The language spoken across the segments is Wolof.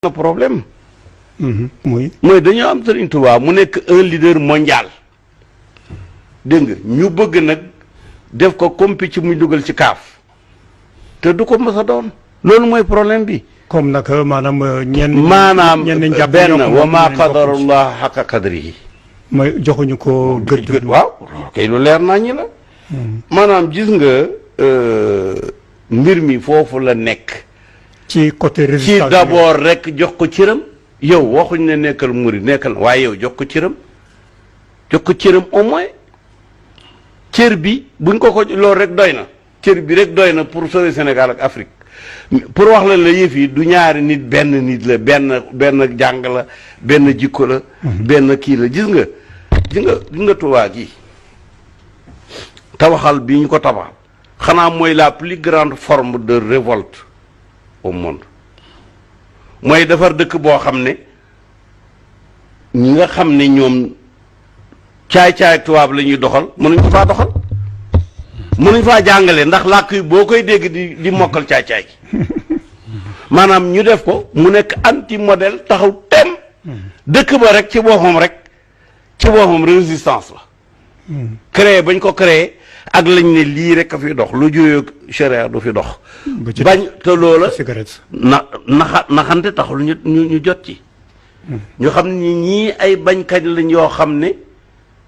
na problème. mooy dañoo am Serigne Touba mu nekk un leader mondial dégg nga ñu bëgg nag def ko comme picc muy dugal ci kaaf te du ko mës a doon loolu mooy problème bi. comme nag maanaam ñenn jàpp benn wa maa qadarullah xaqa qadrihi mooy joxuñu ko gëdd. waaw kay lu leer naa ñi la. maanaam gis nga mbir mi foofu la nekk. ci côté résistance ci d'abord rek jox ko cëram. yow waxuñ ne nekkal murid nekkal waaye yow jox ko cëram au moins cër bi buñ ko loolu rek doy na cër bi rek doy na pour sauver Sénégal ak Afrique pour wax la yëf yi du ñaari nit la benn jàng la benn jikko la. benn kii la gis nga Tuubaa gi tabaxal bi ñu ko tabaxal xanaa mooy la plus grande forme de révolte au monde. mooy defar dëkk boo xam ne ñi nga xam ne ñoom caay-caay tubaab la ñuy doxal mënuñ ko faa doxal mënuñ faa jàngale ndax làkk yi boo koy dégg di mokkal caay-caay maanaam ñu def ko mu nekk anti modèle taxaw tem dëkk ba rek ci boppam résistance la créé bañ ko créé ak lañ ne lii rek a fi dox lu jóyee charia du fi dox bañ te loola naxante taxul ñu jot ci ñu xam ni ñii ay bañkat lañ yoo xam ne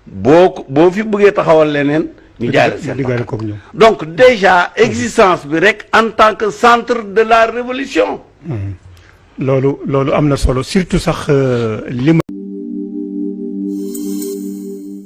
boo fi bëggee taxawal leneen ñu jaare seen donc déjà existence bi rek en tant que centre de la révolution loolu am na solo surtout sax li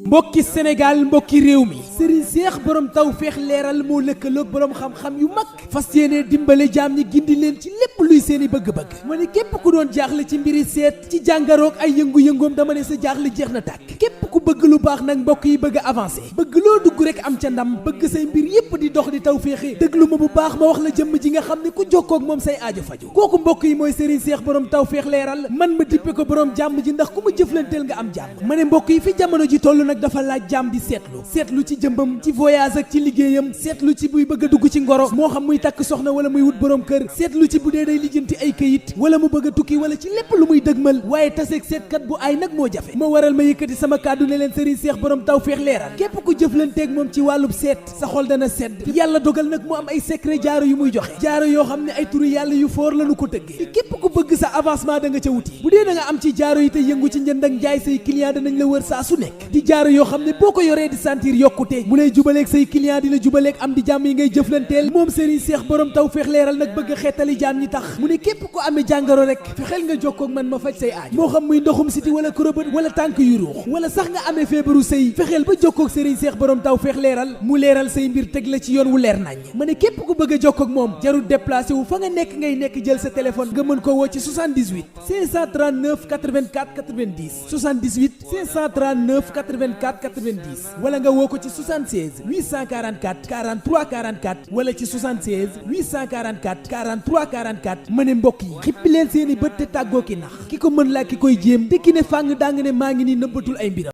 mbokki Sénégal mbokki réew mi Serigne Cheikh borom tawfeex leeral moo lëkkaloog borom xam-xam yu mag fas yéene dimbale jaam ñi gindi leen ci lépp luy seeni bëgg-bëgg ma ne képp ku doon jaaxle ci mbiri seet ci jàngaroog ay yëngu-yëngoom dama ne sa jaaxle jeex na tàkk képp ku bëgg lu baax nag mbokk yi bëgg a avancé bëgg loo dugg rek am ca ndam bëgg say mbir yépp di dox di tawféexe déglu ma bu baax ma wax la jëmm ji nga xam ne ku jokkoo ak moom say aajo faju kooku mbokk yi mooy Serigne Cheikh borom tawfeex leeral man ma dippe ko borom jàmm ji ndax ku ma jëflanteel nga am jàmm ma ne mbokk yi fi jamono ji toll nag dafa laaj jàmm di seetlu ci jëmbam ci voyage ak ci liggéeyam seetlu ci buy bëgg a dugg ci ngoro moo xam muy takk soxna wala muy wut borom kër seetlu ci bu dee day lijjanti ay këyit wala mu bëgg a tukki wala ci lépp lu muy dëgmal waaye taseeg seetkat bu ay nag moo jafe moo waral ma yëkkati sama kàddu ne leen Serigne Cheikh borom tawfeex leeral képp ku jëflanteeg moom ci wàllub seet sa xol dana sedd yàlla dogal nag mu am ay secret jaaro yu muy joxe jaaro yoo xam ne ay turu yàlla yu foor lanu ko tëggee képp ku bëgg sa avancement da nga ca wuti bu dee da nga am ci jaaro yi te yëngu ci njënd ak jaay say client danañ la wër saa su nekk di jaaro yoo xam ne boo ko yoree di sentir yokkute mu lay jubaleeg say client di la jubaleeg am di jàmm yi ngay jëflanteel moom Serigne Cheikh borom tawfeex leeral nag bëgg a xeetali jaam ñi tax mu ne képp ko amee jàngoro rek fexeel nga jokkoo ak man ma faj say aaj moo xam muy ndoxum siti wala kurobët wala tànk yu ruux wala sax nga amee feebaru sëy fexeel ba jokkoo ak Serigne Cheikh borom tawfeex leeral mu leeral say mbir teg la ci yoon wu leer nañ ma ne képp ku bëgg a jokkoo ak moom jarul déplacé wu fa nga nekk ngay nekk jël sa téléphone nga mën ko woo ci 78 539 84 90 78 539 84 90 wala nga woo ko ci 76 844 43 44 wala ci 76 844 43 44 ma ne mbokk yi xippi leen seeni bët te tàggoo ki nax ki ko mën laa ki koy jéem te ki ne fàng daa nga ne maa ngi nii nëbbatul ay mbiram